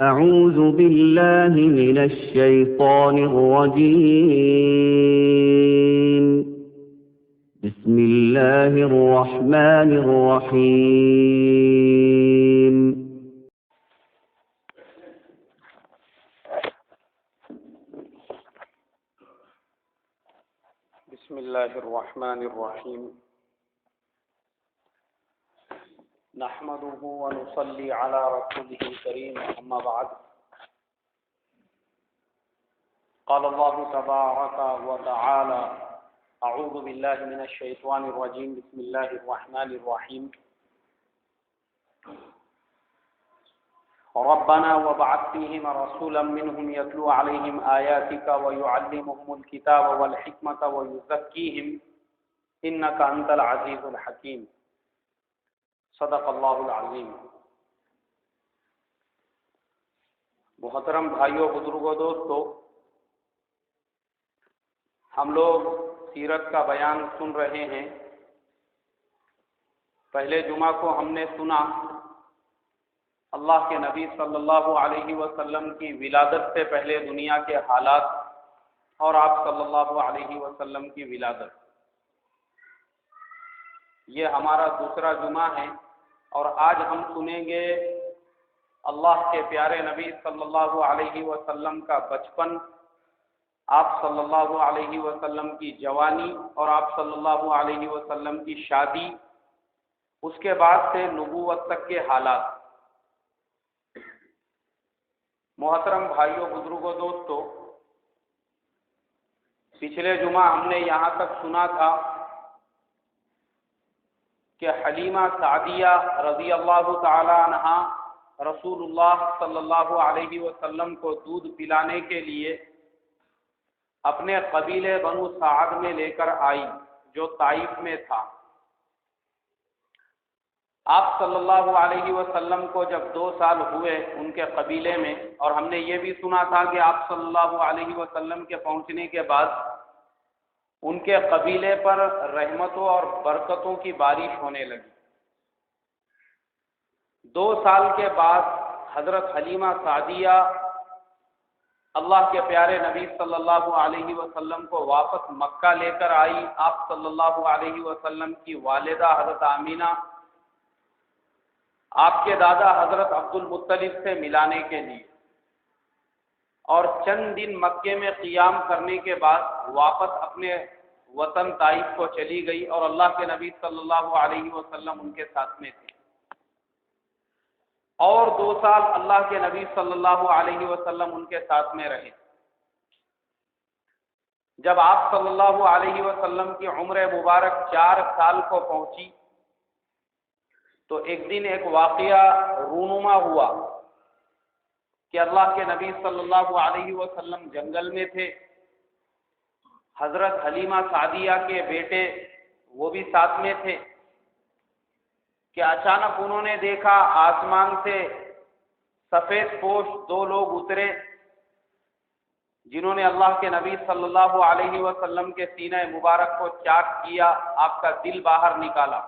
أعوذ بالله من الشيطان الرجيم. بسم الله الرحمن الرحيم. بسم الله الرحمن الرحيم. نحمده ونصلي على رسوله الكريم، أما بعد. قال الله تبارك وتعالى: أعوذ بالله من الشيطان الرجيم. بسم الله الرحمن الرحيم. ربنا وابعث فيهم رسولا منهم يتلو عليهم آياتك ويعلمهم الكتاب والحكمة ويزكيهم إنك أنت العزيز الحكيم. صدق اللہ العظیم. محترم بھائیوں، بزرگوں، دوستو، ہم لوگ سیرت کا بیان سن رہے ہیں. پہلے جمعہ کو ہم نے سنا اللہ کے نبی صلی اللہ علیہ وسلم کی ولادت سے پہلے دنیا کے حالات اور آپ صلی اللہ علیہ وسلم کی ولادت. یہ ہمارا دوسرا جمعہ ہے اور آج ہم سنیں گے اللہ کے پیارے نبی صلی اللہ علیہ وسلم کا بچپن، آپ صلی اللہ علیہ وسلم کی جوانی اور آپ صلی اللہ علیہ وسلم کی شادی، اس کے بعد سے نبوت تک کے حالات. محترم بھائیوں، بزرگوں، دوستو، پچھلے جمعہ ہم نے یہاں تک سنا تھا کہ حلیمہ سعدیہ رضی اللہ تعالی عنہا رسول اللہ صلی اللہ علیہ وسلم کو دودھ پلانے کے لیے اپنے قبیلے بنو سعد میں لے کر آئی جو طائف میں تھا. آپ صلی اللہ علیہ وسلم کو جب 2 سال ہوئے ان کے قبیلے میں، اور ہم نے یہ بھی سنا تھا کہ آپ صلی اللہ علیہ وسلم کے پہنچنے کے بعد ان کے قبیلے پر رحمتوں اور برکتوں کی بارش ہونے لگی. 2 سال کے بعد حضرت حلیمہ سعدیہ اللہ کے پیارے نبی صلی اللہ علیہ وسلم کو واپس مکہ لے کر آئی. آپ صلی اللہ علیہ وسلم کی والدہ حضرت آمینہ آپ کے دادا حضرت عبد المطلب سے ملانے کے لیے، اور چند دن مکے میں قیام کرنے کے بعد واپس اپنے وطن طائف کو چلی گئی، اور اللہ کے نبی صلی اللہ علیہ وسلم ان کے ساتھ میں تھے. اور 2 سال اللہ کے نبی صلی اللہ علیہ وسلم ان کے ساتھ میں رہے. جب آپ صلی اللہ علیہ وسلم کی عمر مبارک 4 سال کو پہنچی تو ایک دن ایک واقعہ رونما ہوا کہ اللہ کے نبی صلی اللہ علیہ وسلم جنگل میں تھے. حضرت حلیمہ سعدیہ کے بیٹے وہ بھی ساتھ میں تھے کہ اچانک انہوں نے دیکھا آسمان سے سفید پوش 2 لوگ اترے جنہوں نے اللہ کے نبی صلی اللہ علیہ وسلم کے سینہ مبارک کو چاک کیا، آپ کا دل باہر نکالا.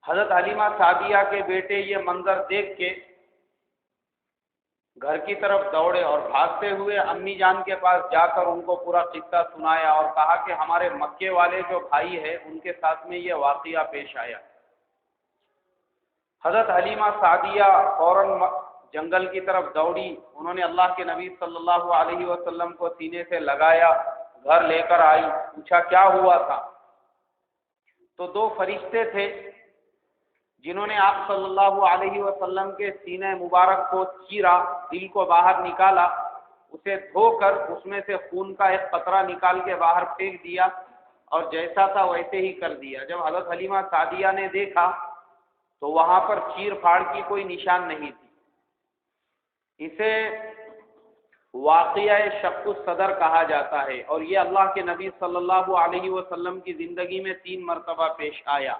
حضرت حلیمہ سعدیہ کے بیٹے یہ منظر دیکھ کے گھر کی طرف دوڑے اور بھاگتے ہوئے امی جان کے پاس جا کر ان کو پورا قصہ سنایا اور کہا کہ ہمارے مکے والے جو بھائی ہیں ان کے ساتھ میں یہ واقعہ پیش آیا. حضرت حلیمہ سعدیہ فوراً جنگل کی طرف دوڑی. انہوں نے اللہ کے نبی صلی اللہ علیہ وسلم کو سینے سے لگایا، گھر لے کر آئی، پوچھا کیا ہوا تھا. تو 2 فرشتے تھے جنہوں نے آپ صلی اللہ علیہ وسلم کے سینہ مبارک کو چیرا، دل کو باہر نکالا، اسے دھو کر اس میں سے خون کا ایک قطرہ نکال کے باہر پھینک دیا اور جیسا تھا ویسے ہی کر دیا. جب حضرت حلیمہ سعدیہ نے دیکھا تو وہاں پر چیر پھاڑ کی کوئی نشان نہیں تھی. اسے واقعہ شق الصدر کہا جاتا ہے، اور یہ اللہ کے نبی صلی اللہ علیہ وسلم کی زندگی میں 3 مرتبہ پیش آیا.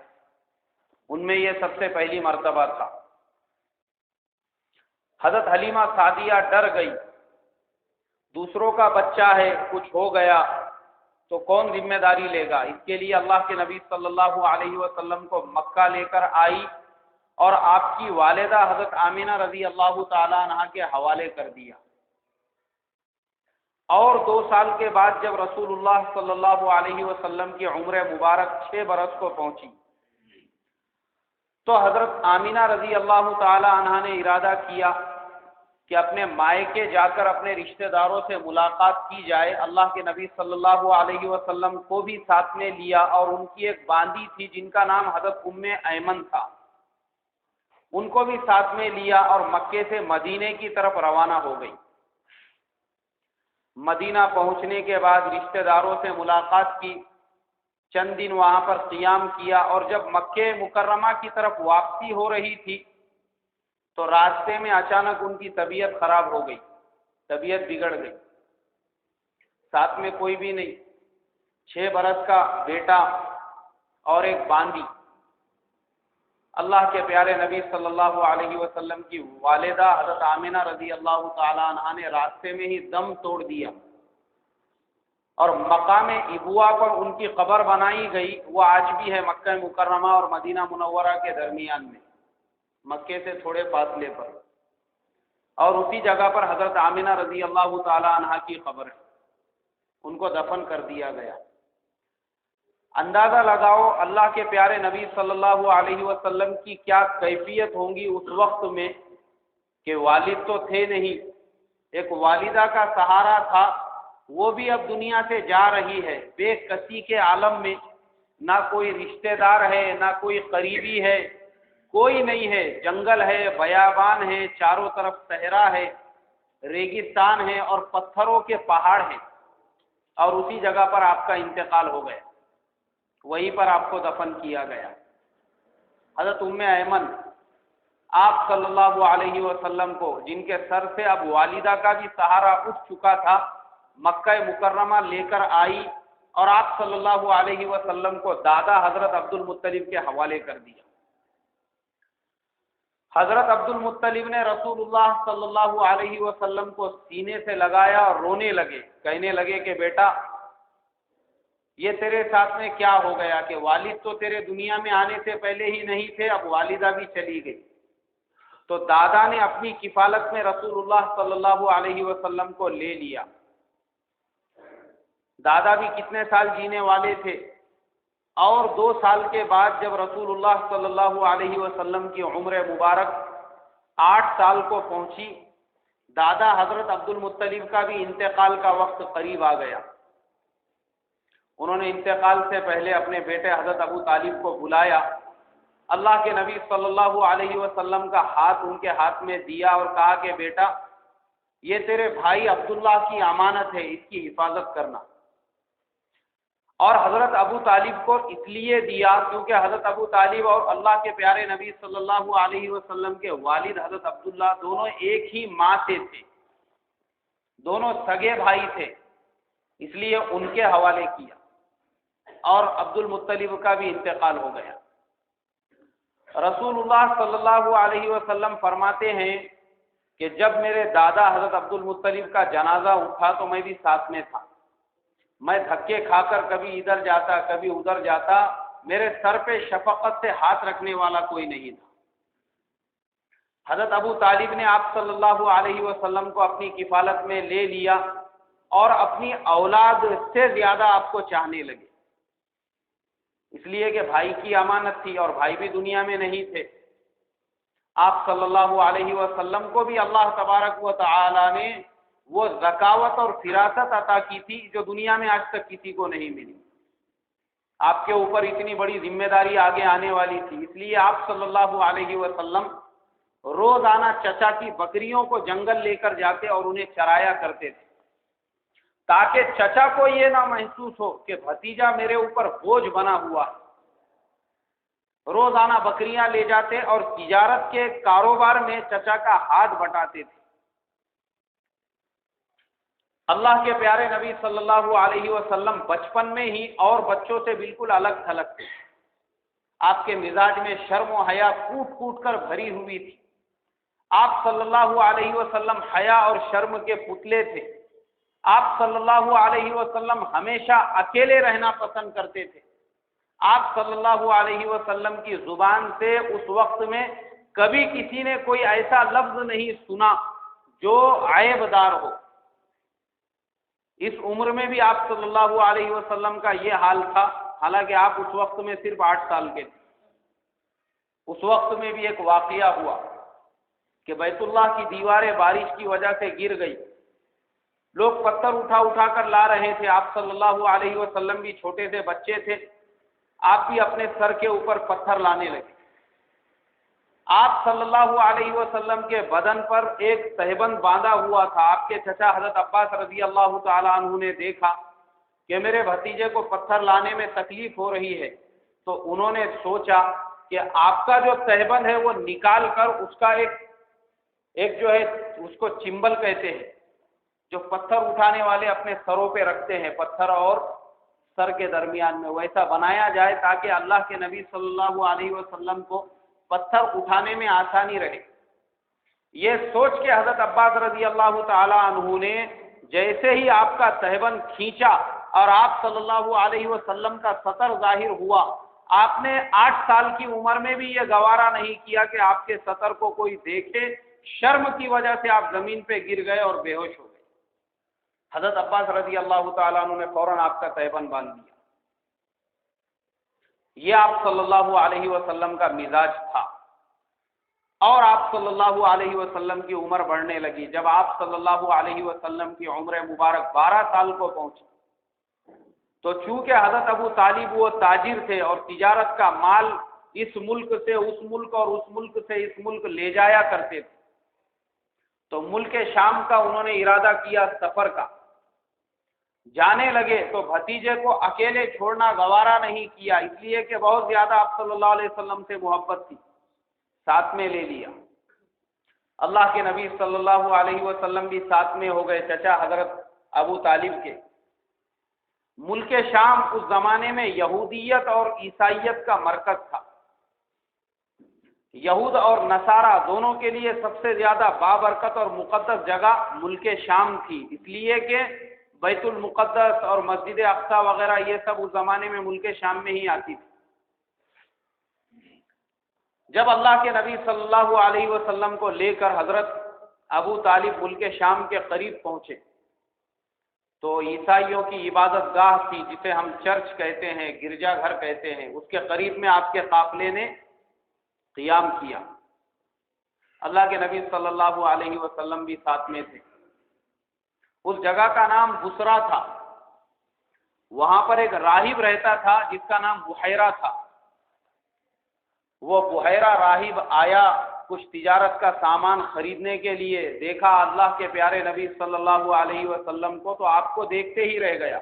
ان میں یہ سب سے پہلی مرتبہ تھا. حضرت حلیمہ سعدیہ ڈر گئی، دوسروں کا بچہ ہے، کچھ ہو گیا تو کون ذمہ داری لے گا. اس کے لیے اللہ کے نبی صلی اللہ علیہ وسلم کو مکہ لے کر آئی اور آپ کی والدہ حضرت آمینہ رضی اللہ تعالی عنہا کے حوالے کر دیا۔ اور 2 سال کے بعد جب رسول اللہ صلی اللہ علیہ وسلم کی عمر مبارک 6 برس کو پہنچی تو حضرت آمینہ رضی اللہ تعالی عنہا نے ارادہ کیا کہ اپنے مائکے جا کر اپنے رشتہ داروں سے ملاقات کی جائے۔ اللہ کے نبی صلی اللہ علیہ وسلم کو بھی ساتھ میں لیا، اور ان کی ایک باندی تھی جن کا نام حضرت ایمن تھا، ان کو بھی ساتھ میں لیا اور مکے سے مدینے کی طرف روانہ ہو گئی۔ مدینہ پہنچنے کے بعد رشتہ داروں سے ملاقات کی، چند دن وہاں پر قیام کیا، اور جب مکہ مکرمہ کی طرف واپسی ہو رہی تھی تو راستے میں اچانک ان کی طبیعت خراب ہو گئی، طبیعت بگڑ گئی۔ ساتھ میں کوئی بھی نہیں، 6 برس کا بیٹا اور ایک باندی۔ اللہ کے پیارے نبی صلی اللہ علیہ وسلم کی والدہ حضرت آمینہ رضی اللہ تعالی عنہا نے راستے میں ہی دم توڑ دیا، اور مقام ابوا پر ان کی قبر بنائی گئی۔ وہ آج بھی ہے مکہ مکرمہ اور مدینہ منورہ کے درمیان میں، مکے سے تھوڑے فاصلے پر، اور اسی جگہ پر حضرت آمینہ رضی اللہ تعالی عنہا کی قبر ہے، ان کو دفن کر دیا گیا۔ اندازہ لگاؤ اللہ کے پیارے نبی صلی اللہ علیہ وسلم کی کیا کیفیت ہوں گی اس وقت میں کہ والد تو تھے نہیں، ایک والدہ کا سہارا تھا، وہ بھی اب دنیا سے جا رہی ہے، بے کسی کے عالم میں، نہ کوئی رشتہ دار ہے، نہ کوئی قریبی ہے، کوئی نہیں ہے، جنگل ہے، بیابان ہے، چاروں طرف صحرا ہے، ریگستان ہے اور پتھروں کے پہاڑ ہیں، اور اسی جگہ پر آپ کا انتقال ہو گیا، وہیں پر آپ کو دفن کیا گیا۔ حضرت ایمن آپ صلی اللہ علیہ وسلم کو، جن کے سر سے اب والدہ کا بھی سہارا اٹھ چکا تھا، مکہ مکرمہ لے کر آئی، اور آپ صلی اللہ علیہ وسلم کو دادا حضرت عبد المطلب کے حوالے کر دیا۔ حضرت عبد المطلب نے رسول اللہ صلی اللہ علیہ وسلم کو سینے سے لگایا اور رونے لگے، کہنے لگے کہ بیٹا یہ تیرے ساتھ میں کیا ہو گیا کہ والد تو تیرے دنیا میں آنے سے پہلے ہی نہیں تھے، اب والدہ بھی چلی گئی۔ تو دادا نے اپنی کفالت میں رسول اللہ صلی اللہ علیہ وسلم کو لے لیا۔ دادا بھی کتنے سال جینے والے تھے، اور 2 سال کے بعد جب رسول اللہ صلی اللہ علیہ وسلم کی عمر مبارک 8 سال کو پہنچی، دادا حضرت عبد المطلب کا بھی انتقال کا وقت قریب آ گیا۔ انہوں نے انتقال سے پہلے اپنے بیٹے حضرت ابو طالب کو بلایا، اللہ کے نبی صلی اللہ علیہ وسلم کا ہاتھ ان کے ہاتھ میں دیا اور کہا کہ بیٹا یہ تیرے بھائی عبداللہ کی امانت ہے، اس کی حفاظت کرنا۔ اور حضرت ابو طالب کو اس لیے دیا کیونکہ حضرت ابو طالب اور اللہ کے پیارے نبی صلی اللہ علیہ وسلم کے والد حضرت عبداللہ دونوں ایک ہی ماں سے تھے، دونوں سگے بھائی تھے، اس لیے ان کے حوالے کیا، اور عبد المطلب کا بھی انتقال ہو گیا۔ رسول اللہ صلی اللہ علیہ وسلم فرماتے ہیں کہ جب میرے دادا حضرت عبد المطلب کا جنازہ اٹھا تو میں بھی ساتھ میں تھا، میں دھکے کھا کر کبھی ادھر جاتا کبھی ادھر جاتا، میرے سر پہ شفقت سے ہاتھ رکھنے والا کوئی نہیں تھا۔ حضرت ابو طالب نے آپ صلی اللہ علیہ وسلم کو اپنی کفالت میں لے لیا اور اپنی اولاد سے زیادہ آپ کو چاہنے لگے، اس لیے کہ بھائی کی امانت تھی اور بھائی بھی دنیا میں نہیں تھے۔ آپ صلی اللہ علیہ وسلم کو بھی اللہ تبارک و تعالی نے وہ ذکاوت اور فراست عطا کی تھی جو دنیا میں آج تک کسی کو نہیں ملی۔ آپ کے اوپر اتنی بڑی ذمہ داری آگے آنے والی تھی، اس لیے آپ صلی اللہ علیہ وسلم روزانہ چچا کی بکریوں کو جنگل لے کر جاتے اور انہیں چرایا کرتے تھے، تاکہ چچا کو یہ نہ محسوس ہو کہ بھتیجا میرے اوپر بوجھ بنا ہوا ہے۔ روزانہ بکریاں لے جاتے اور تجارت کے کاروبار میں چچا کا ہاتھ بٹاتے تھے۔ اللہ کے پیارے نبی صلی اللہ علیہ وسلم بچپن میں ہی اور بچوں سے بالکل الگ تھلگ تھے، آپ کے مزاج میں شرم و حیا کوٹ کوٹ کر بھری ہوئی تھی۔ آپ صلی اللہ علیہ وسلم حیا اور شرم کے پتلے تھے۔ آپ صلی اللہ علیہ وسلم ہمیشہ اکیلے رہنا پسند کرتے تھے۔ آپ صلی اللہ علیہ وسلم کی زبان سے اس وقت میں کبھی کسی نے کوئی ایسا لفظ نہیں سنا جو عیب دار ہو۔ اس عمر میں بھی آپ صلی اللہ علیہ وسلم کا یہ حال تھا، حالانکہ آپ اس وقت میں صرف 8 سال کے تھے۔ اس وقت میں بھی ایک واقعہ ہوا کہ بیت اللہ کی دیواریں بارش کی وجہ سے گر گئی، لوگ پتھر اٹھا اٹھا کر لا رہے تھے، آپ صلی اللہ علیہ وسلم بھی چھوٹے تھے، بچے تھے، آپ بھی اپنے سر کے اوپر پتھر لانے لگے۔ آپ صلی اللہ علیہ وسلم کے بدن پر ایک تہبند باندھا ہوا تھا۔ آپ کے چچا حضرت عباس رضی اللہ تعالیٰ عنہ نے دیکھا کہ میرے بھتیجے کو پتھر لانے میں تکلیف ہو رہی ہے، تو انہوں نے سوچا کہ آپ کا جو تہبند ہے وہ نکال کر اس کا ایک جو ہے اس کو چمبل کہتے ہیں، جو پتھر اٹھانے والے اپنے سروں پہ رکھتے ہیں، پتھر اور سر کے درمیان میں ویسا بنایا جائے تاکہ اللہ کے نبی صلی اللہ علیہ وسلم کو پتھر اٹھانے میں آسانی رہے۔ یہ سوچ کے حضرت عباس رضی اللہ تعالی عنہ نے جیسے ہی آپ کا تہبند کھینچا اور آپ صلی اللہ علیہ وسلم کا سطر ظاہر ہوا، آپ نے 8 سال کی عمر میں بھی یہ گوارا نہیں کیا کہ آپ کے سطر کو کوئی دیکھے، شرم کی وجہ سے آپ زمین پہ گر گئے اور بے ہوش ہو گئے۔ حضرت عباس رضی اللہ تعالیٰ عنہ نے فوراً آپ کا تہبند باندھ دیا۔ یہ آپ صلی اللہ علیہ وسلم کا مزاج تھا، اور آپ صلی اللہ علیہ وسلم کی عمر بڑھنے لگی۔ جب آپ صلی اللہ علیہ وسلم کی عمر مبارک 12 سال کو پہنچی تو چونکہ حضرت ابو طالب وہ تاجر تھے اور تجارت کا مال اس ملک سے اس ملک اور اس ملک سے اس ملک لے جایا کرتے تھے، تو ملک شام کا انہوں نے ارادہ کیا سفر کا۔ جانے لگے تو بھتیجے کو اکیلے چھوڑنا گوارا نہیں کیا، اس لیے کہ بہت زیادہ آپ صلی اللہ علیہ وسلم سے محبت تھی، ساتھ میں لے لیا۔ اللہ کے نبی صلی اللہ علیہ وسلم بھی ساتھ میں ہو گئے، چچا حضرت ابو طالب کے۔ ملک شام اس زمانے میں یہودیت اور عیسائیت کا مرکز تھا۔ یہود اور نصارہ دونوں کے لیے سب سے زیادہ بابرکت اور مقدس جگہ ملک شام تھی، اس لیے کہ بیت المقدس اور مسجد اقصی وغیرہ یہ سب اس زمانے میں ملک شام میں ہی آتی تھی۔ جب اللہ کے نبی صلی اللہ علیہ وسلم کو لے کر حضرت ابو طالب ملک شام کے قریب پہنچے تو عیسائیوں کی عبادت گاہ تھی، جسے ہم چرچ کہتے ہیں، گرجا گھر کہتے ہیں، اس کے قریب میں آپ کے قافلے نے قیام کیا۔ اللہ کے نبی صلی اللہ علیہ وسلم بھی ساتھ میں تھے۔ اس جگہ کا نام بسرا تھا، وہاں پر ایک راہب رہتا تھا جس کا نام بحیرہ تھا۔ وہ بحیرہ راہب آیا کچھ تجارت کا سامان خریدنے کے لیے، دیکھا اللہ کے پیارے نبی صلی اللہ علیہ وسلم کو تو آپ کو دیکھتے ہی رہ گیا،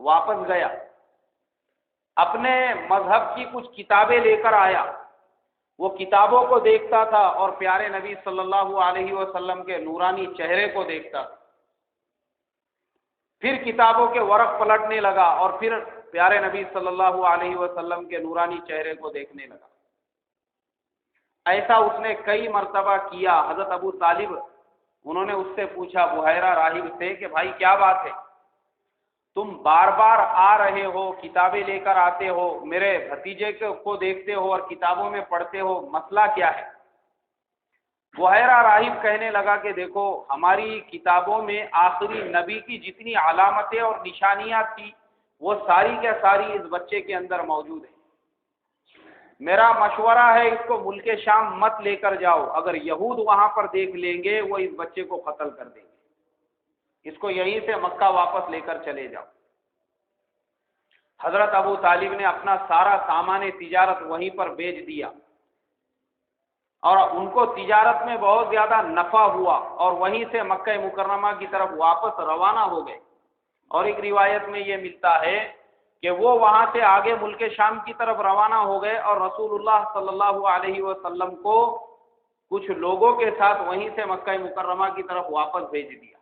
واپس گیا، اپنے مذہب کی کچھ کتابیں لے کر آیا، وہ کتابوں کو دیکھتا تھا اور پیارے نبی صلی اللہ علیہ وسلم کے نورانی چہرے کو دیکھتا تھا، پھر کتابوں کے ورق پلٹنے لگا اور پھر پیارے نبی صلی اللہ علیہ وسلم کے نورانی چہرے کو دیکھنے لگا۔ ایسا اس نے کئی مرتبہ کیا۔ حضرت ابو طالب انہوں نے اس سے پوچھا، بحیرہ راہب سے، کہ بھائی کیا بات ہے، تم بار بار آ رہے ہو، کتابیں لے کر آتے ہو، میرے بھتیجے کو دیکھتے ہو اور کتابوں میں پڑھتے ہو، مسئلہ کیا ہے؟ بحیرہ راہب کہنے لگا کہ دیکھو، ہماری کتابوں میں آخری نبی کی جتنی علامتیں اور نشانیاں تھی وہ ساری کے ساری اس بچے کے اندر موجود ہیں۔ میرا مشورہ ہے اس کو ملک شام مت لے کر جاؤ، اگر یہود وہاں پر دیکھ لیں گے وہ اس بچے کو قتل کر دیں گے، اس کو یہیں سے مکہ واپس لے کر چلے جاؤ۔ حضرت ابو طالب نے اپنا سارا سامان تجارت وہیں پر بیچ دیا اور ان کو تجارت میں بہت زیادہ نفع ہوا اور وہیں سے مکہ مکرمہ کی طرف واپس روانہ ہو گئے۔ اور ایک روایت میں یہ ملتا ہے کہ وہ وہاں سے آگے ملک شام کی طرف روانہ ہو گئے اور رسول اللہ صلی اللہ علیہ وسلم کو کچھ لوگوں کے ساتھ وہیں سے مکہ مکرمہ کی طرف واپس بھیج دیا۔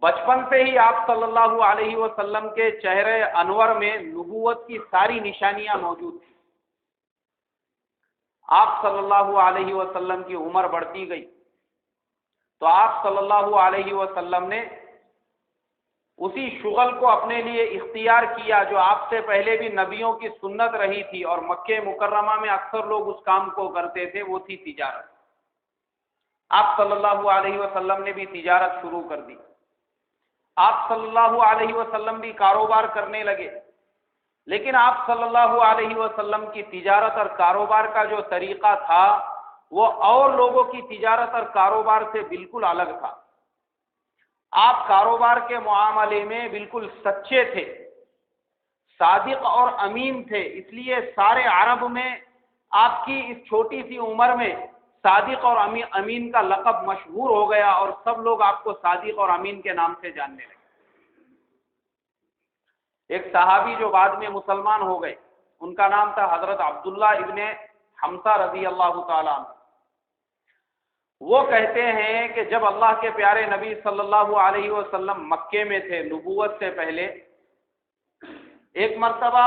بچپن سے ہی آپ صلی اللہ علیہ وسلم کے چہرے انور میں نبوت کی ساری نشانیاں موجود تھیں۔ آپ صلی اللہ علیہ وسلم کی عمر بڑھتی گئی تو آپ صلی اللہ علیہ وسلم نے اسی شغل کو اپنے لیے اختیار کیا جو آپ سے پہلے بھی نبیوں کی سنت رہی تھی، اور مکہ مکرمہ میں اکثر لوگ اس کام کو کرتے تھے، وہ تھی تجارت۔ آپ صلی اللہ علیہ وسلم نے بھی تجارت شروع کر دی، آپ صلی اللہ علیہ وسلم بھی کاروبار کرنے لگے، لیکن آپ صلی اللہ علیہ وسلم کی تجارت اور کاروبار کا جو طریقہ تھا وہ اور لوگوں کی تجارت اور کاروبار سے بالکل الگ تھا۔ آپ کاروبار کے معاملے میں بالکل سچے تھے، صادق اور امین تھے، اس لیے سارے عرب میں آپ کی اس چھوٹی سی عمر میں صادق اور امین کا لقب مشہور ہو گیا، اور سب لوگ آپ کو صادق اور امین کے نام سے جاننے لگے۔ ایک صحابی جو بعد میں مسلمان ہو گئے، ان کا نام تھا حضرت عبداللہ ابن حمزہ رضی اللہ تعالیٰ عنہ۔ وہ کہتے ہیں کہ جب اللہ کے پیارے نبی صلی اللہ علیہ وسلم مکے میں تھے نبوت سے پہلے، ایک مرتبہ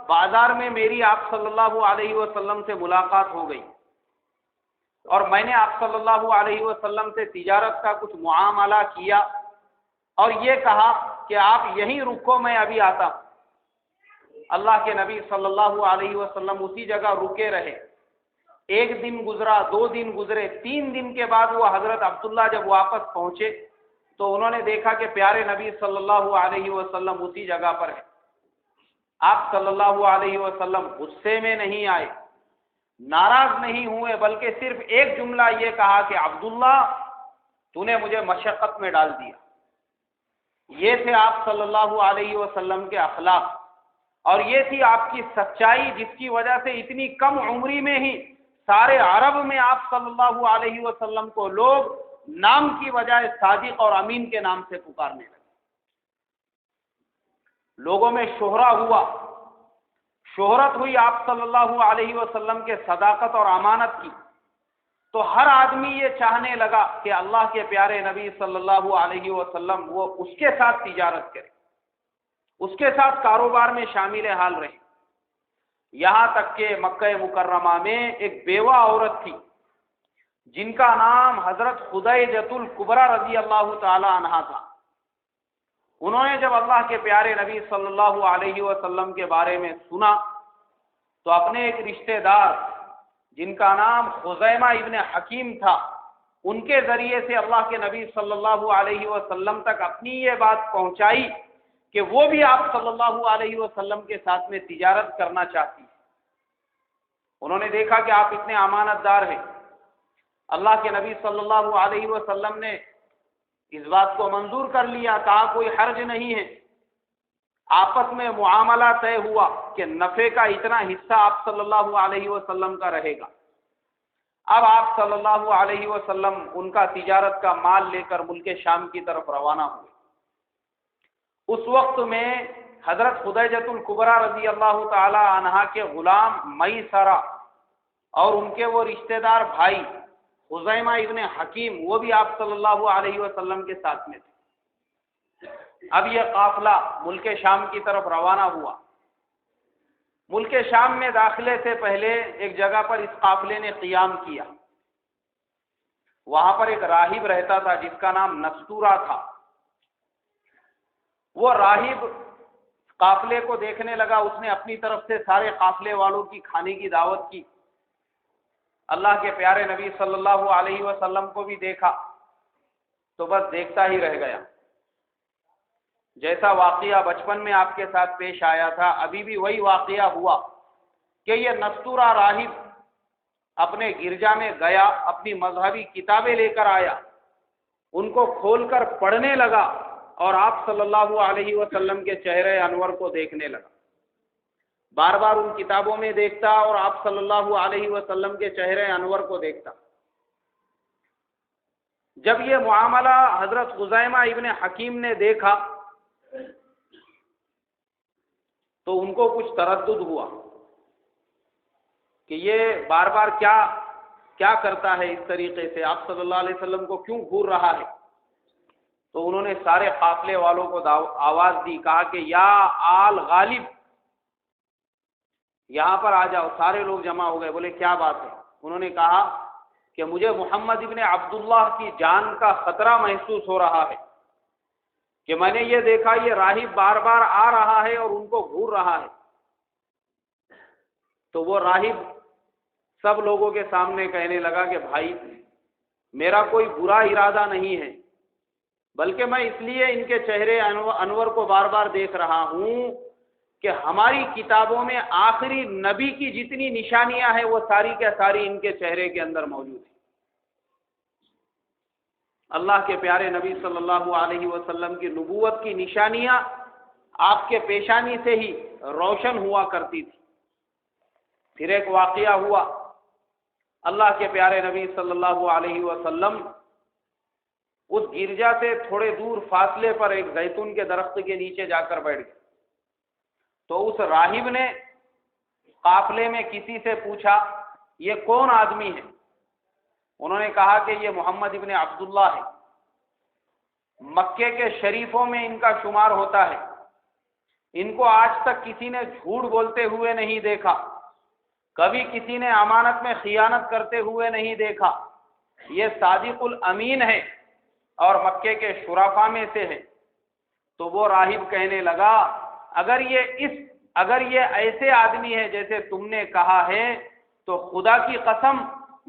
بازار میں میری آپ صلی اللہ علیہ وسلم سے ملاقات ہو گئی، اور میں نے آپ صلی اللہ علیہ وسلم سے تجارت کا کچھ معاملہ کیا، اور یہ کہا کہ آپ یہیں رکو، میں ابھی آتا ہوں۔ اللہ کے نبی صلی اللہ علیہ وسلم اسی جگہ رکے رہے۔ ایک دن گزرا، 2 دن گزرے، 3 دن کے بعد وہ حضرت عبداللہ جب واپس پہنچے تو انہوں نے دیکھا کہ پیارے نبی صلی اللہ علیہ وسلم اسی جگہ پر ہے۔ آپ صلی اللہ علیہ وسلم غصے میں نہیں آئے، ناراض نہیں ہوئے، بلکہ صرف ایک جملہ یہ کہا کہ عبداللہ تو نے مجھے مشقت میں ڈال دیا۔ یہ تھے آپ صلی اللہ علیہ وسلم کے اخلاق، اور یہ تھی آپ کی سچائی، جس کی وجہ سے اتنی کم عمری میں ہی سارے عرب میں آپ صلی اللہ علیہ وسلم کو لوگ نام کی بجائے صادق اور امین کے نام سے پکارنے لگے۔ لوگوں میں شہرت ہوئی آپ صلی اللہ علیہ وسلم کے صداقت اور امانت کی، تو ہر آدمی یہ چاہنے لگا کہ اللہ کے پیارے نبی صلی اللہ علیہ وسلم وہ اس کے ساتھ تجارت کرے، اس کے ساتھ کاروبار میں شامل حال رہے۔ یہاں تک کہ مکہ مکرمہ میں ایک بیوہ عورت تھی جن کا نام حضرت خدیجۃ الکبریٰ رضی اللہ تعالی عنہا تھا۔ انہوں نے جب اللہ کے پیارے نبی صلی اللہ علیہ وسلم کے بارے میں سنا تو اپنے ایک رشتہ دار جن کا نام خزیمہ ابن حکیم تھا، ان کے ذریعے سے اللہ کے نبی صلی اللہ علیہ وسلم تک اپنی یہ بات پہنچائی کہ وہ بھی آپ صلی اللہ علیہ وسلم کے ساتھ میں تجارت کرنا چاہتی ہیں۔ انہوں نے دیکھا کہ آپ اتنے امانت دار ہیں، اللہ کے نبی صلی اللہ علیہ وسلم نے اس بات کو منظور کر لیا، کہا کوئی حرج نہیں ہے۔ آپس میں معاملہ طے ہوا کہ نفع کا اتنا حصہ آپ صلی اللہ علیہ وسلم کا رہے گا۔ اب آپ صلی اللہ علیہ وسلم ان کا تجارت کا مال لے کر ملک شام کی طرف روانہ ہوئے۔ اس وقت میں حضرت خدیجۃ الکبریٰ رضی اللہ تعالی عنہا کے غلام میسرہ اور ان کے وہ رشتہ دار بھائی خزیمہ ابن حکیم، وہ بھی آپ صلی اللہ علیہ وسلم کے ساتھ میں تھے۔ اب یہ قافلہ ملک شام کی طرف روانہ ہوا۔ ملک شام میں داخلے سے پہلے ایک جگہ پر اس قافلے نے قیام کیا۔ وہاں پر ایک راہب رہتا تھا جس کا نام نستورہ تھا۔ وہ راہب قافلے کو دیکھنے لگا، اس نے اپنی طرف سے سارے قافلے والوں کی کھانے کی دعوت کی۔ اللہ کے پیارے نبی صلی اللہ علیہ وسلم کو بھی دیکھا تو بس دیکھتا ہی رہ گیا۔ جیسا واقعہ بچپن میں آپ کے ساتھ پیش آیا تھا، ابھی بھی وہی واقعہ ہوا کہ یہ نستورہ راہب اپنے گرجا میں گیا، اپنی مذہبی کتابیں لے کر آیا، ان کو کھول کر پڑھنے لگا اور آپ صلی اللہ علیہ وسلم کے چہرے انور کو دیکھنے لگا۔ بار بار ان کتابوں میں دیکھتا اور آپ صلی اللہ علیہ وسلم کے چہرے انور کو دیکھتا۔ جب یہ معاملہ حضرت خزیمہ ابن حکیم نے دیکھا تو ان کو کچھ تردد ہوا کہ یہ بار بار کیا کرتا ہے، اس طریقے سے آپ صلی اللہ علیہ وسلم کو کیوں گھور رہا ہے۔ تو انہوں نے سارے قافلے والوں کو آواز دی، کہا کہ یا آل غالب یہاں پر آ جاؤ۔ سارے لوگ جمع ہو گئے، بولے کیا بات ہے؟ انہوں نے کہا کہ مجھے محمد ابن عبداللہ کی جان کا خطرہ محسوس ہو رہا ہے، کہ میں نے یہ دیکھا یہ راہب بار بار آ رہا ہے اور ان کو گھور رہا ہے. تو وہ راہب سب لوگوں کے سامنے کہنے لگا کہ بھائی میرا کوئی برا ارادہ نہیں ہے، بلکہ میں اس لیے ان کے چہرے انور کو بار بار دیکھ رہا ہوں کہ ہماری کتابوں میں آخری نبی کی جتنی نشانیاں ہیں وہ ساری کے ساری ان کے چہرے کے اندر موجود ہیں. اللہ کے پیارے نبی صلی اللہ علیہ وسلم کی نبوت کی نشانیاں آپ کے پیشانی سے ہی روشن ہوا کرتی تھی. پھر ایک واقعہ ہوا، اللہ کے پیارے نبی صلی اللہ علیہ وسلم اس گرجا سے تھوڑے دور فاصلے پر ایک زیتون کے درخت کے نیچے جا کر بیٹھ گئے. تو اس راہب نے قافلے میں کسی سے پوچھا یہ کون آدمی ہے؟ انہوں نے کہا کہ یہ محمد ابن عبداللہ ہے، مکے کے شریفوں میں ان کا شمار ہوتا ہے، ان کو آج تک کسی نے جھوٹ بولتے ہوئے نہیں دیکھا، کبھی کسی نے امانت میں خیانت کرتے ہوئے نہیں دیکھا، یہ صادق الامین ہے اور مکے کے شرفاء میں سے ہے. تو وہ راہب کہنے لگا اگر یہ ایسے آدمی ہے جیسے تم نے کہا ہے تو خدا کی قسم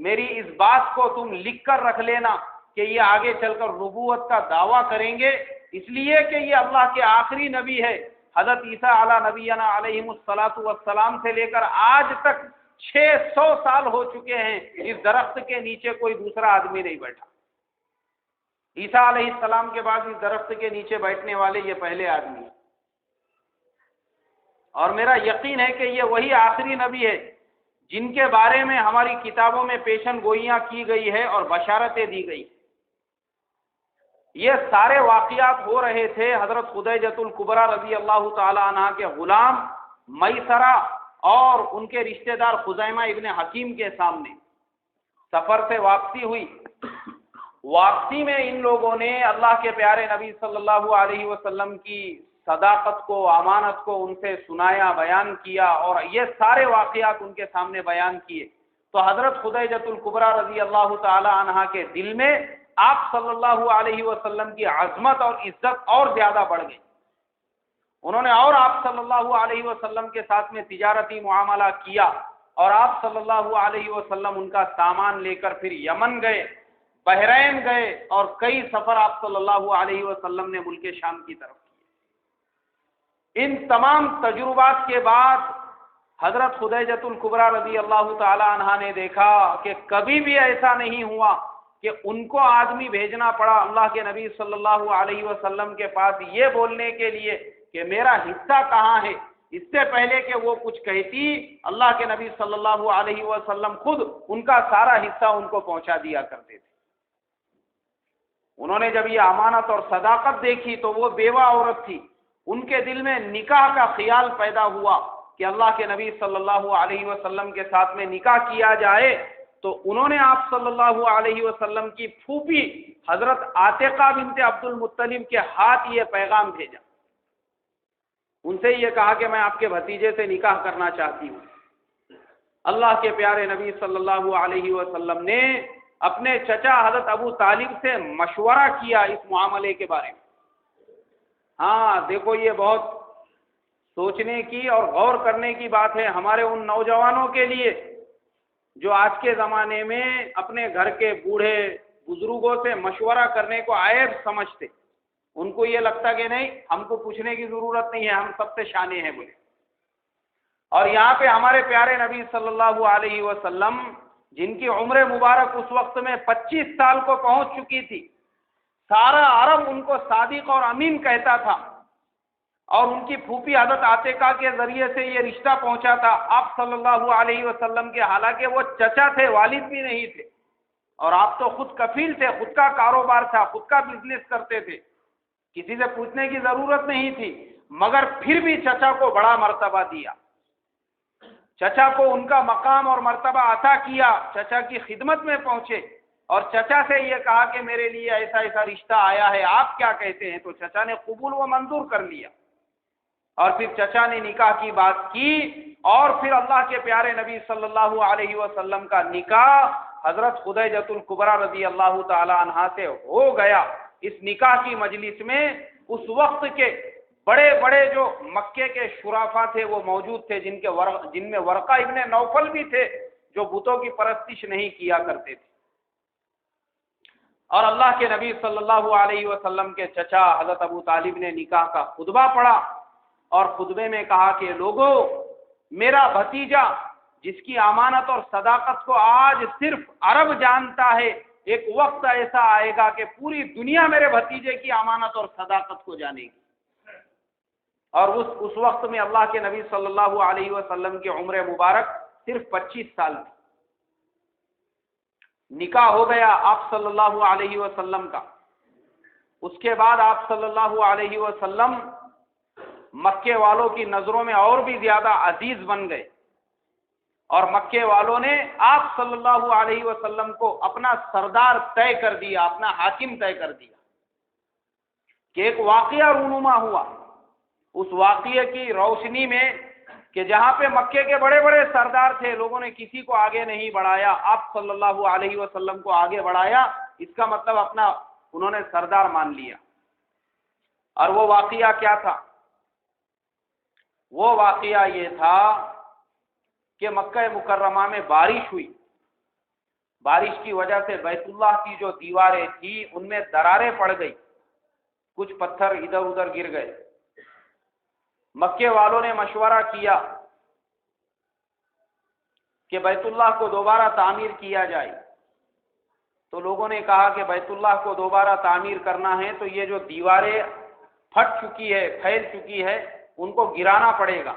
میری اس بات کو تم لکھ کر رکھ لینا کہ یہ آگے چل کر نبوت کا دعویٰ کریں گے، اس لیے کہ یہ اللہ کے آخری نبی ہے. حضرت عیسیٰ علیہ نبینا علیہ الصلاۃ والسلام سے لے کر آج تک 600 سال ہو چکے ہیں، اس درخت کے نیچے کوئی دوسرا آدمی نہیں بیٹھا. عیسیٰ علیہ السلام کے بعد اس درخت کے نیچے بیٹھنے والے یہ پہلے آدمی ہیں، اور میرا یقین ہے کہ یہ وہی آخری نبی ہے جن کے بارے میں ہماری کتابوں میں پیشن گوئیاں کی گئی ہے اور بشارتیں دی گئی. یہ سارے واقعات ہو رہے تھے حضرت خدیجۃ الکبریٰ رضی اللہ تعالی عنہ کے غلام میسرہ اور ان کے رشتہ دار خزیمہ ابن حکیم کے سامنے. سفر سے واپسی ہوئی، واپسی میں ان لوگوں نے اللہ کے پیارے نبی صلی اللہ علیہ وسلم کی صداقت کو، امانت کو ان سے سنایا، بیان کیا، اور یہ سارے واقعات ان کے سامنے بیان کیے. تو حضرت خدیجۃ الکبریٰ رضی اللہ تعالی عنہا کے دل میں آپ صلی اللہ علیہ وسلم کی عظمت اور عزت اور زیادہ بڑھ گئی. انہوں نے اور آپ صلی اللہ علیہ وسلم کے ساتھ میں تجارتی معاملہ کیا، اور آپ صلی اللہ علیہ وسلم ان کا سامان لے کر پھر یمن گئے، بحرین گئے، اور کئی سفر آپ صلی اللہ علیہ وسلم نے ملک شام کی طرف کیے. ان تمام تجربات کے بعد حضرت خدیجۃ الکبریٰ رضی اللہ تعالی عنہا نے دیکھا کہ کبھی بھی ایسا نہیں ہوا کہ ان کو آدمی بھیجنا پڑا اللہ کے نبی صلی اللہ علیہ وسلم کے پاس یہ بولنے کے لیے کہ میرا حصہ کہاں ہے. اس سے پہلے کہ وہ کچھ کہتی، اللہ کے نبی صلی اللہ علیہ وسلم خود ان کا سارا حصہ ان کو پہنچا دیا کرتے تھے. انہوں نے جب یہ امانت اور صداقت دیکھی تو وہ بیوہ عورت تھی، ان کے دل میں نکاح کا خیال پیدا ہوا کہ اللہ کے نبی صلی اللہ علیہ وسلم کے ساتھ میں نکاح کیا جائے. تو انہوں نے آپ صلی اللہ علیہ وسلم کی پھوپھی حضرت عاتقہ بنت عبد المطلب کے ہاتھ یہ پیغام بھیجا، ان سے یہ کہا کہ میں آپ کے بھتیجے سے نکاح کرنا چاہتی ہوں. اللہ کے پیارے نبی صلی اللہ علیہ وسلم نے اپنے چچا حضرت ابو طالب سے مشورہ کیا اس معاملے کے بارے میں. ہاں دیکھو، یہ بہت سوچنے کی اور غور کرنے کی بات ہے ہمارے ان نوجوانوں کے لیے جو آج کے زمانے میں اپنے گھر کے بوڑھے بزرگوں سے مشورہ کرنے کو عیب سمجھتے. ان کو یہ لگتا کہ نہیں، ہم کو پوچھنے کی ضرورت نہیں ہے، ہم سب سے شانے ہیں بولے. اور یہاں پہ ہمارے پیارے نبی صلی اللہ علیہ وسلم جن کی عمر مبارک اس وقت میں 25 سال کو پہنچ چکی تھی، سارا عرب ان کو صادق اور امین کہتا تھا، اور ان کی پھوپھی حضرت عاتقہ کے ذریعے سے یہ رشتہ پہنچا تھا آپ صلی اللہ علیہ وسلم کے. حالانکہ وہ چچا تھے، والد بھی نہیں تھے، اور آپ تو خود کفیل تھے، خود کا کاروبار تھا، خود کا بزنس کرتے تھے، کسی سے پوچھنے کی ضرورت نہیں تھی. مگر پھر بھی چچا کو بڑا مرتبہ دیا، چچا کو ان کا مقام اور مرتبہ عطا کیا، چچا کی خدمت میں پہنچے، اور چچا سے یہ کہا کہ میرے لیے ایسا ایسا رشتہ آیا ہے، آپ کیا کہتے ہیں؟ تو چچا نے قبول و منظور کر لیا، اور پھر چچا نے نکاح کی بات کی، اور پھر اللہ کے پیارے نبی صلی اللہ علیہ وسلم کا نکاح حضرت خدیجۃ الکبریٰ رضی اللہ تعالی عنہا سے ہو گیا. اس نکاح کی مجلس میں اس وقت کے بڑے بڑے جو مکے کے شرافا تھے وہ موجود تھے، جن میں ورقہ ابن نوفل بھی تھے، جو بتوں کی پرستش نہیں کیا کرتے تھے۔ اور اللہ کے نبی صلی اللہ علیہ وسلم کے چچا حضرت ابو طالب نے نکاح کا خطبہ پڑھا، اور خطبے میں کہا کہ لوگوں، میرا بھتیجا جس کی امانت اور صداقت کو آج صرف عرب جانتا ہے، ایک وقت ایسا آئے گا کہ پوری دنیا میرے بھتیجے کی امانت اور صداقت کو جانے گی۔ اور اس وقت میں اللہ کے نبی صلی اللہ علیہ وسلم کی عمر مبارک صرف 25 سال تھی۔ نکاح ہو گیا آپ صلی اللہ علیہ وسلم کا۔ اس کے بعد آپ صلی اللہ علیہ وسلم مکے والوں کی نظروں میں اور بھی زیادہ عزیز بن گئے، اور مکے والوں نے آپ صلی اللہ علیہ وسلم کو اپنا سردار طے کر دیا، اپنا حاکم طے کر دیا۔ کہ ایک واقعہ رونما ہوا، اس واقعے کی روشنی میں کہ جہاں پہ مکے کے بڑے بڑے سردار تھے، لوگوں نے کسی کو آگے نہیں بڑھایا، آپ صلی اللہ علیہ وسلم کو آگے بڑھایا، اس کا مطلب اپنا انہوں نے سردار مان لیا۔ اور وہ واقعہ کیا تھا؟ وہ واقعہ یہ تھا کہ مکہ مکرمہ میں بارش ہوئی، بارش کی وجہ سے بیت اللہ کی جو دیواریں تھیں ان میں دراریں پڑ گئی، کچھ پتھر ادھر ادھر گر گئے۔ مکے والوں نے مشورہ کیا کہ بیت اللہ کو دوبارہ تعمیر کیا جائے۔ تو لوگوں نے کہا کہ بیت اللہ کو دوبارہ تعمیر کرنا ہے تو یہ جو دیواریں پھٹ چکی ہے، پھیل چکی ہے، ان کو گرانا پڑے گا،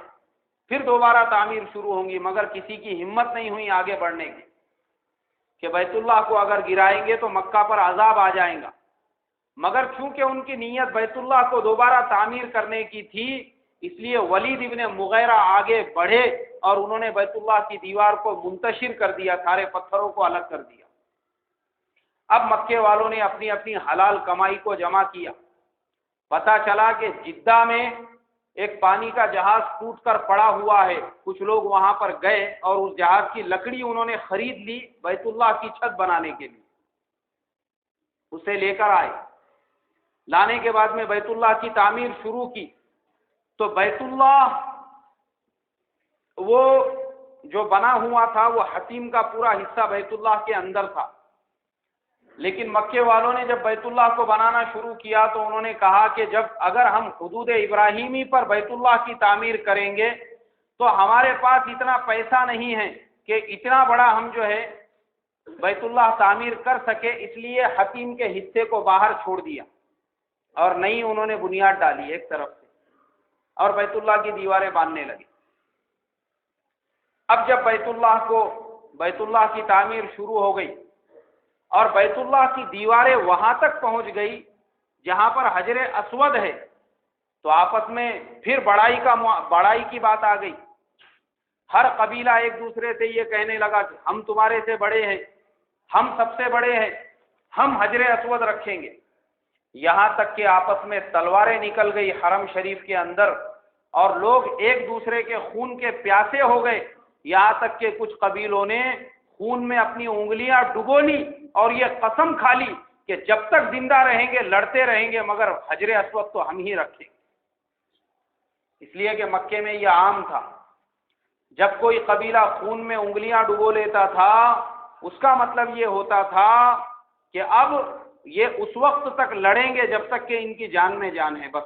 پھر دوبارہ تعمیر شروع ہوں گی۔ مگر کسی کی ہمت نہیں ہوئی آگے بڑھنے کی کہ بیت اللہ کو اگر گرائیں گے تو مکہ پر عذاب آ جائیں گا۔ مگر چونکہ ان کی نیت بیت اللہ کو دوبارہ تعمیر کرنے کی تھی، اس لیے ولید ابن مغیرہ آگے بڑھے اور انہوں نے بیت اللہ کی دیوار کو منتشر کر دیا، سارے پتھروں کو الگ کر دیا۔ اب مکے والوں نے اپنی اپنی حلال کمائی کو جمع کیا۔ پتہ چلا کہ جدہ میں ایک پانی کا جہاز ٹوٹ کر پڑا ہوا ہے، کچھ لوگ وہاں پر گئے اور اس جہاز کی لکڑی انہوں نے خرید لی بیت اللہ کی چھت بنانے کے لیے، اسے لے کر آئے۔ لانے کے بعد میں بیت اللہ کی تعمیر شروع کی تو بیت اللہ وہ جو بنا ہوا تھا وہ حتیم کا پورا حصہ بیت اللہ کے اندر تھا، لیکن مکے والوں نے جب بیت اللہ کو بنانا شروع کیا تو انہوں نے کہا کہ اگر ہم حدود ابراہیمی پر بیت اللہ کی تعمیر کریں گے تو ہمارے پاس اتنا پیسہ نہیں ہے کہ اتنا بڑا ہم جو ہے بیت اللہ تعمیر کر سکے، اس لیے حتیم کے حصے کو باہر چھوڑ دیا اور نہیں انہوں نے بنیاد ڈالی ایک طرف سے اور بیت اللہ کی دیواریں باندھنے لگے۔ اب جب بیت اللہ کی تعمیر شروع ہو گئی اور بیت اللہ کی دیواریں وہاں تک پہنچ گئی جہاں پر حجر اسود ہے، تو آپس میں پھر بڑائی کی بات آ گئی۔ ہر قبیلہ ایک دوسرے سے یہ کہنے لگا کہ ہم تمہارے سے بڑے ہیں، ہم سب سے بڑے ہیں، ہم حجر اسود رکھیں گے۔ یہاں تک کہ آپس میں تلواریں نکل گئی حرم شریف کے اندر، اور لوگ ایک دوسرے کے خون کے پیاسے ہو گئے، یہاں تک کہ کچھ قبیلوں نے خون میں اپنی انگلیاں ڈبو لی اور یہ قسم کھا لی کہ جب تک زندہ رہیں گے لڑتے رہیں گے مگر حجر اسود تو ہم ہی رکھیں گے۔ اس لیے کہ مکے میں یہ عام تھا، جب کوئی قبیلہ خون میں انگلیاں ڈبو لیتا تھا اس کا مطلب یہ ہوتا تھا کہ اب یہ اس وقت تک لڑیں گے جب تک کہ ان کی جان میں جان ہے۔ بس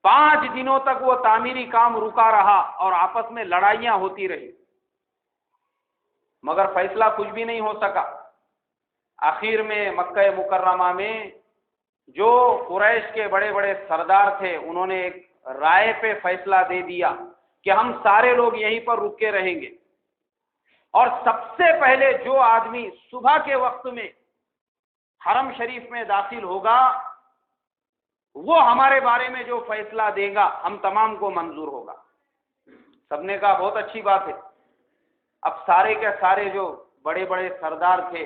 5 دنوں تک وہ تعمیری کام رکا رہا اور آپس میں لڑائیاں ہوتی رہی، مگر فیصلہ کچھ بھی نہیں ہو سکا۔ آخر میں مکہ مکرمہ میں جو قریش کے بڑے بڑے سردار تھے انہوں نے ایک رائے پہ فیصلہ دے دیا کہ ہم سارے لوگ یہیں پر رکے رہیں گے، اور سب سے پہلے جو آدمی صبح کے وقت میں حرم شریف میں داخل ہوگا وہ ہمارے بارے میں جو فیصلہ دے گا ہم تمام کو منظور ہوگا۔ سب نے کہا بہت اچھی بات ہے۔ اب سارے کے سارے جو بڑے بڑے سردار تھے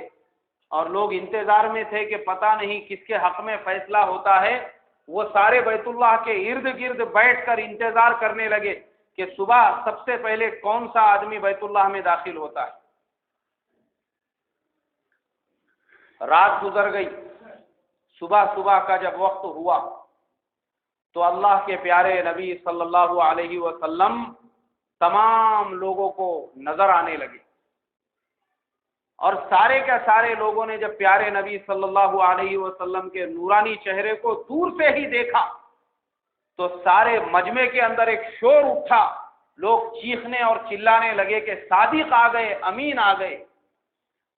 اور لوگ انتظار میں تھے کہ پتہ نہیں کس کے حق میں فیصلہ ہوتا ہے، وہ سارے بیت اللہ کے ارد گرد بیٹھ کر انتظار کرنے لگے کہ صبح سب سے پہلے کون سا آدمی بیت اللہ میں داخل ہوتا ہے۔ رات گزر گئی، صبح صبح کا جب وقت ہوا تو اللہ کے پیارے نبی صلی اللہ علیہ وسلم تمام لوگوں کو نظر آنے لگے، اور سارے کے سارے لوگوں نے جب پیارے نبی صلی اللہ علیہ وسلم کے نورانی چہرے کو دور سے ہی دیکھا تو سارے مجمع کے اندر ایک شور اٹھا، لوگ چیخنے اور چلانے لگے کہ صادق آ گئے، امین آ گئے،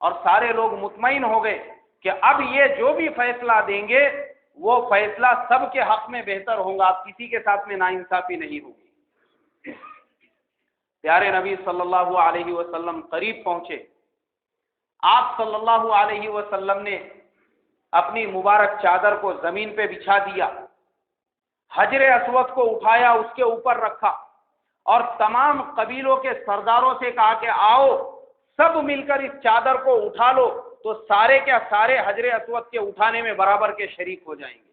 اور سارے لوگ مطمئن ہو گئے کہ اب یہ جو بھی فیصلہ دیں گے وہ فیصلہ سب کے حق میں بہتر ہوگا، اب کسی کے ساتھ میں ناانصافی نہیں ہوگی۔ پیارے نبی صلی اللہ علیہ وسلم قریب پہنچے، آپ صلی اللہ علیہ وسلم نے اپنی مبارک چادر کو زمین پہ بچھا دیا، حجر اسود کو اٹھایا، اس کے اوپر رکھا، اور تمام قبیلوں کے سرداروں سے کہا کہ آؤ سب مل کر اس چادر کو اٹھا لو، تو سارے کیا سارے حجر اسود کے اٹھانے میں برابر کے شریک ہو جائیں گے۔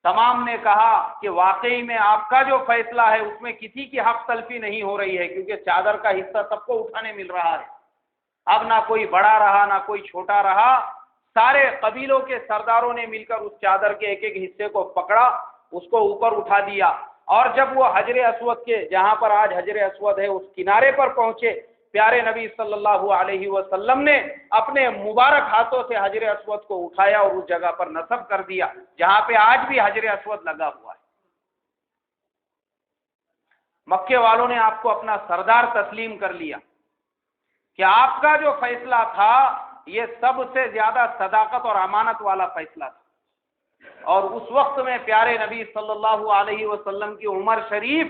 تمام نے کہا کہ واقعی میں آپ کا جو فیصلہ ہے اس میں کسی کی حق تلفی نہیں ہو رہی ہے، کیونکہ چادر کا حصہ سب کو اٹھانے مل رہا ہے، اب نہ کوئی بڑا رہا نہ کوئی چھوٹا رہا، سارے قبیلوں کے سرداروں نے مل کر اس چادر کے ایک ایک حصے کو پکڑا، اس کو اوپر اٹھا دیا، اور جب وہ حجر اسود کے جہاں پر آج حجر اسود ہے اس کنارے پر پہنچے، پیارے نبی صلی اللہ علیہ وسلم نے اپنے مبارک ہاتھوں سے حجر اسود کو اٹھایا اور اس جگہ پر نصب کر دیا جہاں پہ آج بھی حجر اسود لگا ہوا ہے۔ مکے والوں نے آپ کو اپنا سردار تسلیم کر لیا کہ آپ کا جو فیصلہ تھا یہ سب سے زیادہ صداقت اور امانت والا فیصلہ تھا، اور اس وقت میں پیارے نبی صلی اللہ علیہ وسلم کی عمر شریف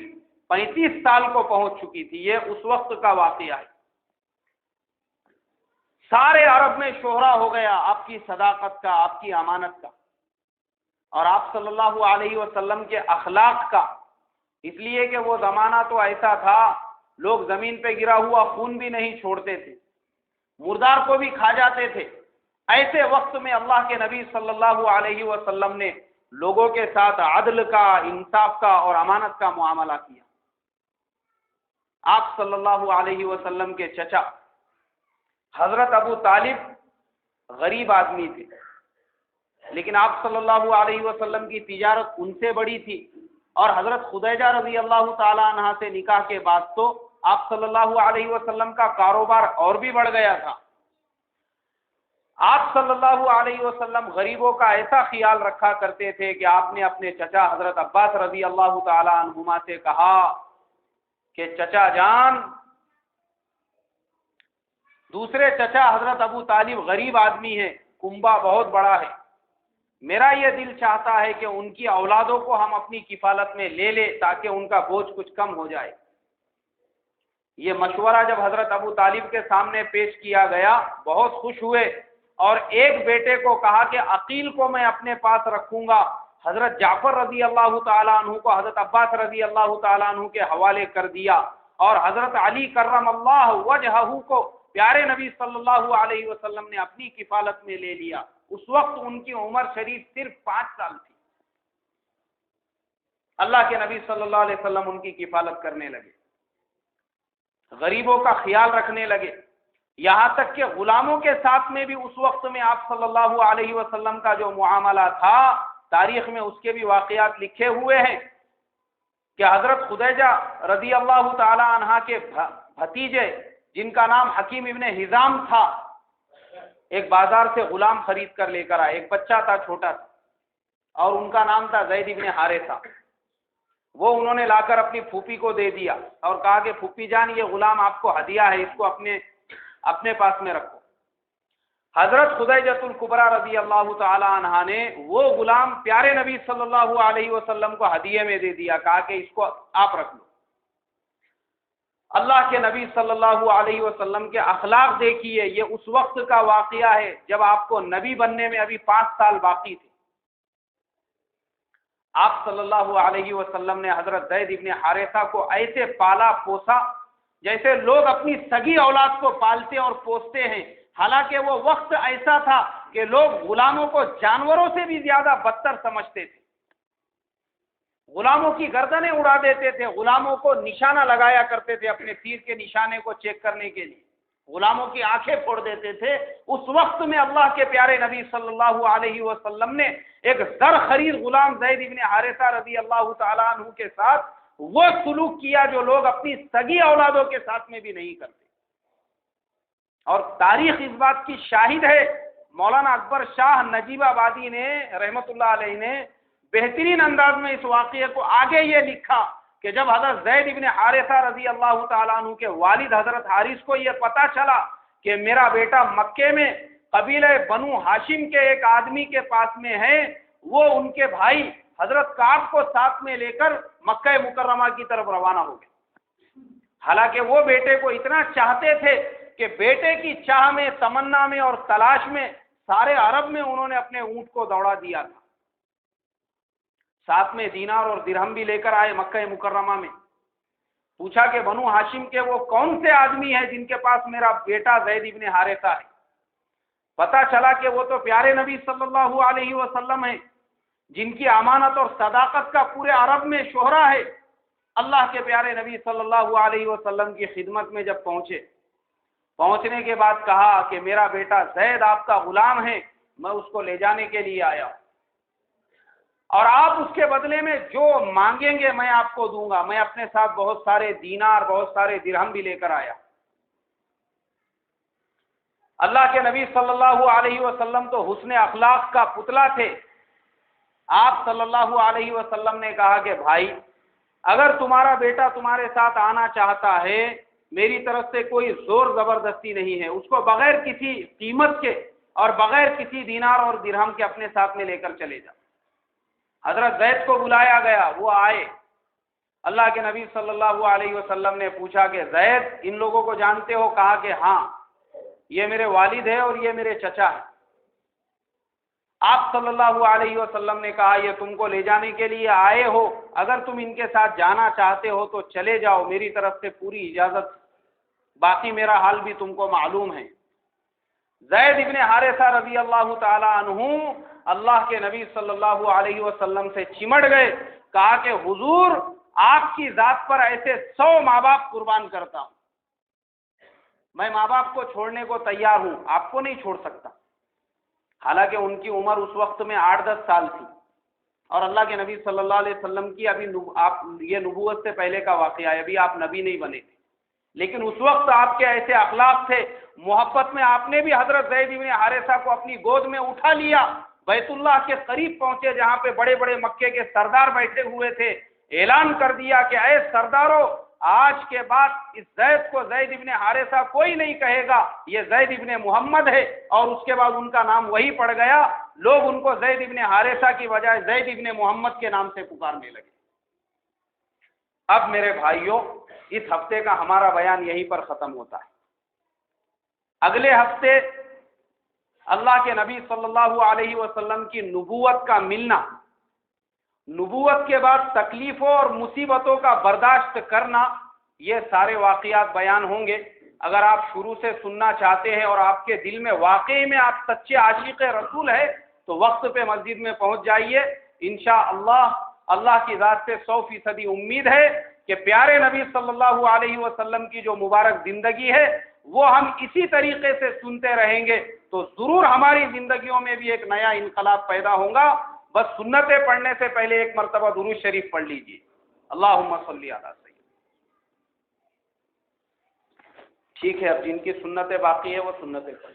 35 سال کو پہنچ چکی تھی، یہ اس وقت کا واقعہ ہے۔ سارے عرب میں شہرا ہو گیا آپ کی صداقت کا، آپ کی امانت کا، اور آپ صلی اللہ علیہ وسلم کے اخلاق کا، اس لیے کہ وہ زمانہ تو ایسا تھا لوگ زمین پہ گرا ہوا خون بھی نہیں چھوڑتے تھے، مردار کو بھی کھا جاتے تھے۔ ایسے وقت میں اللہ کے نبی صلی اللہ علیہ وسلم نے لوگوں کے ساتھ عدل کا، انصاف کا اور امانت کا معاملہ کیا۔ آپ صلی اللہ علیہ وسلم کے چچا حضرت ابو طالب غریب آدمی تھے، لیکن آپ صلی اللہ علیہ وسلم کی تجارت ان سے بڑی تھی، اور حضرت خدیجہ رضی اللہ تعالی عنہا سے نکاح کے بعد تو آپ صلی اللہ علیہ وسلم کا کاروبار اور بھی بڑھ گیا تھا۔ آپ صلی اللہ علیہ وسلم غریبوں کا ایسا خیال رکھا کرتے تھے کہ آپ نے اپنے چچا حضرت عباس رضی اللہ تعالی عنہما سے کہا کہ چچا جان، دوسرے چچا حضرت ابو طالب غریب آدمی ہے، کنبہ بہت بڑا ہے، میرا یہ دل چاہتا ہے کہ ان کی اولادوں کو ہم اپنی کفالت میں لے لیں تاکہ ان کا بوجھ کچھ کم ہو جائے۔ یہ مشورہ جب حضرت ابو طالب کے سامنے پیش کیا گیا بہت خوش ہوئے، اور ایک بیٹے کو کہا کہ عقیل کو میں اپنے پاس رکھوں گا، حضرت جعفر رضی اللہ تعالیٰ عنہ کو حضرت عباس رضی اللہ تعالیٰ عنہ کے حوالے کر دیا، اور حضرت علی کرم اللہ وجہہ کو پیارے نبی صلی اللہ علیہ وسلم نے اپنی کفالت میں لے لیا۔ اس وقت ان کی عمر شریف صرف 5 سال تھی۔ اللہ کے نبی صلی اللہ علیہ وسلم ان کی کفالت کرنے لگے، غریبوں کا خیال رکھنے لگے، یہاں تک کہ غلاموں کے ساتھ میں بھی اس وقت میں آپ صلی اللہ علیہ وسلم کا جو معاملہ تھا، تاریخ میں اس کے بھی واقعات لکھے ہوئے ہیں کہ حضرت خدیجہ رضی اللہ تعالی عنہا کے بھتیجے جن کا نام حکیم ابن حزام تھا، ایک بازار سے غلام خرید کر لے کر آئے، ایک بچہ تھا چھوٹا تھا، اور ان کا نام تھا زید ابن حارثہ۔ وہ انہوں نے لا کر اپنی پھوپھی کو دے دیا اور کہا کہ پھوپھی جان یہ غلام آپ کو ہدیہ ہے، اس کو اپنے پاس میں رکھو۔ حضرت خدیجۃ الکبریٰ رضی اللہ تعالی عنہا نے وہ غلام پیارے نبی صلی اللہ علیہ وسلم کو ہدیے میں دے دیا، کہا کہ اس کو آپ رکھ لو۔ اللہ کے نبی صلی اللہ علیہ وسلم کے اخلاق دیکھیے، یہ اس وقت کا واقعہ ہے جب آپ کو نبی بننے میں ابھی 5 سال باقی تھے۔ آپ صلی اللہ علیہ وسلم نے حضرت زید ابن حارثہ کو ایسے پالا پوسا جیسے لوگ اپنی سگی اولاد کو پالتے اور پوستے ہیں، حالانکہ وہ وقت ایسا تھا کہ لوگ غلاموں کو جانوروں سے بھی زیادہ بدتر سمجھتے تھے، غلاموں کی گردنیں اڑا دیتے تھے، غلاموں کو نشانہ لگایا کرتے تھے اپنے تیر کے نشانے کو چیک کرنے کے لیے، غلاموں کی آنکھیں پھوڑ دیتے تھے، اس وقت میں اللہ کے پیارے نبی صلی اللہ علیہ وسلم نے ایک زر خرید غلام زید ابن حارثہ رضی اللہ تعالیٰ عنہ کے ساتھ وہ سلوک کیا جو لوگ اپنی سگی اولادوں کے ساتھ میں بھی نہیں کرتے۔ اور تاریخ اس بات کی شاہد ہے، مولانا اکبر شاہ نجیب آبادی نے رحمت اللہ علیہ نے بہترین انداز میں اس واقعے کو آگے یہ لکھا کہ جب حضرت زید ابن حارثہ رضی اللہ تعالیٰ عنہ کے والد حضرت حارث کو یہ پتا چلا کہ میرا بیٹا مکے میں قبیلہ بنو ہاشم کے ایک آدمی کے پاس میں ہے، وہ ان کے بھائی حضرت کعب کو ساتھ میں لے کر مکہ مکرمہ کی طرف روانہ ہو گئے۔ حالانکہ وہ بیٹے کو اتنا چاہتے تھے کہ بیٹے کی چاہ میں، تمنا میں اور تلاش میں سارے عرب میں انہوں نے اپنے اونٹ کو دوڑا دیا تھا، ساتھ میں دینار اور درہم بھی لے کر آئے مکہ مکرمہ میں۔ پوچھا کہ بنو ہاشم کے وہ کون سے آدمی ہیں جن کے پاس میرا بیٹا زید ابن حارثہ ہے؟ پتا چلا کہ وہ تو پیارے نبی صلی اللہ علیہ وسلم ہیں، جن کی امانت اور صداقت کا پورے عرب میں شہرہ ہے۔ اللہ کے پیارے نبی صلی اللہ علیہ وسلم کی خدمت میں جب پہنچنے کے بعد کہا کہ میرا بیٹا زید آپ کا غلام ہے، میں اس کو لے جانے کے لیے آیا ہوں، اور آپ اس کے بدلے میں جو مانگیں گے میں آپ کو دوں گا۔ میں اپنے ساتھ بہت سارے دینار، بہت سارے درہم بھی لے کر آیا۔ اللہ کے نبی صلی اللہ علیہ وسلم تو حسن اخلاق کا پتلا تھے۔ آپ صلی اللہ علیہ وسلم نے کہا کہ بھائی، اگر تمہارا بیٹا تمہارے ساتھ آنا چاہتا ہے، میری طرف سے کوئی زور زبردستی نہیں ہے، اس کو بغیر کسی قیمت کے اور بغیر کسی دینار اور درہم کے اپنے ساتھ میں لے کر چلے جا۔ حضرت زید کو بلایا گیا، وہ آئے۔ اللہ کے نبی صلی اللہ علیہ وسلم نے پوچھا کہ زید، ان لوگوں کو جانتے ہو؟ کہا کہ ہاں، یہ میرے والد ہے اور یہ میرے چچا ہے۔ آپ صلی اللہ علیہ وسلم نے کہا یہ تم کو لے جانے کے لیے آئے ہو، اگر تم ان کے ساتھ جانا چاہتے ہو تو چلے جاؤ، میری طرف سے پوری اجازت، باقی میرا حال بھی تم کو معلوم ہے۔ زید ابن حارثہ رضی اللہ تعالی عنہ اللہ کے نبی صلی اللہ علیہ وسلم سے چمٹ گئے، کہا کہ حضور، آپ کی ذات پر ایسے 100 ماں باپ قربان کرتا ہوں، میں ماں باپ کو چھوڑنے کو تیار ہوں، آپ کو نہیں چھوڑ سکتا۔ حالانکہ ان کی عمر اس وقت میں 8-10 سال تھی، اور اللہ کے نبی صلی اللہ علیہ وسلم کی ابھی یہ نبوت سے پہلے کا واقعہ ہے، ابھی آپ نبی نہیں بنے تھے، لیکن اس وقت آپ کے ایسے اخلاق تھے، محبت میں آپ نے بھی حضرت زید بن حارثہ کو اپنی گود میں اٹھا لیا، بیت اللہ کے قریب پہنچے جہاں پہ بڑے بڑے مکے کے سردار بیٹھے ہوئے تھے، اعلان کر دیا کہ اے سرداروں، آج کے بعد اس زید کو زید ابن حارثہ کوئی نہیں کہے گا، یہ زید ابن محمد ہے۔ اور اس کے بعد ان کا نام وہی پڑ گیا، لوگ ان کو زید ابن حارثہ کی بجائے زید ابن محمد کے نام سے پکارنے لگے۔ اب میرے بھائیوں، اس ہفتے کا ہمارا بیان یہیں پر ختم ہوتا ہے۔ اگلے ہفتے اللہ کے نبی صلی اللہ علیہ وسلم کی نبوت کا ملنا، نبوت کے بعد تکلیفوں اور مصیبتوں کا برداشت کرنا، یہ سارے واقعات بیان ہوں گے۔ اگر آپ شروع سے سننا چاہتے ہیں اور آپ کے دل میں واقعی میں آپ سچے عاشق رسول ہے تو وقت پہ مسجد میں پہنچ جائیے۔ انشاءاللہ اللہ کی ذات سے 100% امید ہے کہ پیارے نبی صلی اللہ علیہ وسلم کی جو مبارک زندگی ہے وہ ہم اسی طریقے سے سنتے رہیں گے تو ضرور ہماری زندگیوں میں بھی ایک نیا انقلاب پیدا ہوگا۔ بس سنتیں پڑھنے سے پہلے ایک مرتبہ درود شریف پڑھ لیجیے، اللہم صلی علی سیدنا۔ ٹھیک ہے، اب جن کی سنتیں باقی ہے وہ سنتیں پڑھ